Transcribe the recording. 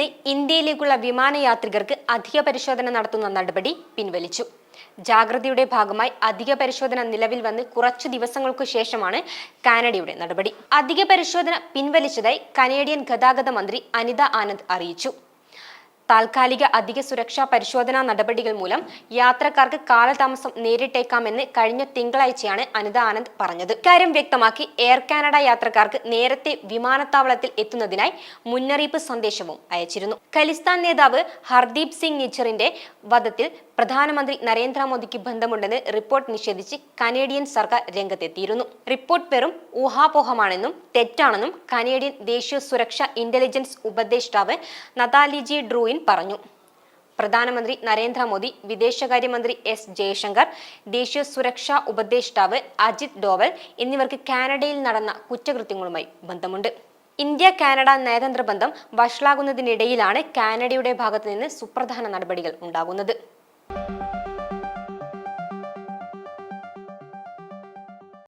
നിന്ന് ഇന്ത്യയിലേക്കുള്ള വിമാനയാത്രികർക്ക് അധിക പരിശോധന നടത്തുന്ന നടപടി പിൻവലിച്ചു. ജാഗ്രതയുടെ ഭാഗമായി അധിക പരിശോധന നിലവിൽ വന്ന് കുറച്ചു ദിവസങ്ങൾക്കു ശേഷമാണ് കാനഡയുടെ നടപടി. അധിക പരിശോധന പിൻവലിച്ചതായി കനേഡിയൻ ഗതാഗത മന്ത്രി അനിത ആനന്ദ് അറിയിച്ചു. താൽക്കാലിക അധിക സുരക്ഷാ പരിശോധനാ നടപടികൾ മൂലം യാത്രക്കാർക്ക് കാലതാമസം നേരിട്ടേക്കാമെന്ന് കഴിഞ്ഞ തിങ്കളാഴ്ചയാണ് അനിത ആനന്ദ് പറഞ്ഞത്. ഇക്കാര്യം വ്യക്തമാക്കി എയർ കാനഡ യാത്രക്കാർക്ക് നേരത്തെ വിമാനത്താവളത്തിൽ എത്തുന്നതിനായി മുന്നറിയിപ്പ് സന്ദേശവും അയച്ചിരുന്നു. ഖലിസ്ഥാൻ നേതാവ് ഹർദീപ് സിംഗ് നിജ്ജറിന്റെ വധത്തിൽ പ്രധാനമന്ത്രി നരേന്ദ്രമോദിക്ക് ബന്ധമുണ്ടെന്ന് റിപ്പോർട്ട് നിഷേധിച്ച് കനേഡിയൻ സർക്കാർ രംഗത്തെത്തിയിരുന്നു. റിപ്പോർട്ട് വെറും ഊഹാപോഹമാണെന്നും തെറ്റാണെന്നും കനേഡിയൻ ദേശീയ സുരക്ഷാ ഇന്റലിജൻസ് ഉപദേഷ്ടാവ് നതാലിജി ഡ്രൂയിൻ പറഞ്ഞു. പ്രധാനമന്ത്രി നരേന്ദ്രമോദി, വിദേശകാര്യമന്ത്രി എസ് ജയശങ്കർ, ദേശീയ സുരക്ഷാ ഉപദേഷ്ടാവ് അജിത് ഡോവൽ എന്നിവർക്ക് കാനഡയിൽ നടന്ന കുറ്റകൃത്യങ്ങളുമായി ബന്ധമുണ്ട്. ഇന്ത്യ കാനഡ നയതന്ത്ര ബന്ധം വഷളാകുന്നതിനിടയിലാണ് കാനഡയുടെ ഭാഗത്തു നിന്ന് സുപ്രധാന നടപടികൾ ഉണ്ടാകുന്നത്.